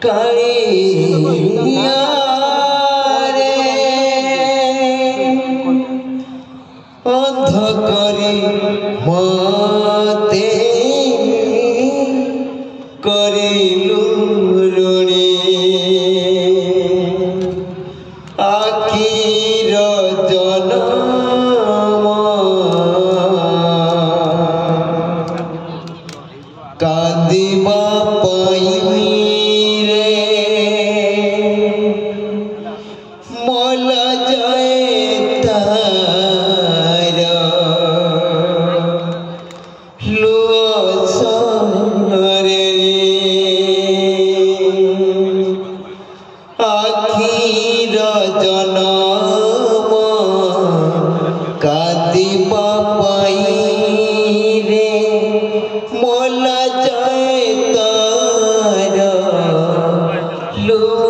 कालिया रे अंधकरी मते करिलु ऋणी आखिर जनम कांदिबा पाई रे मोला जाए तार लुअसरे आखिर जनम कांदिबा पाई रे मोला जाए तार लो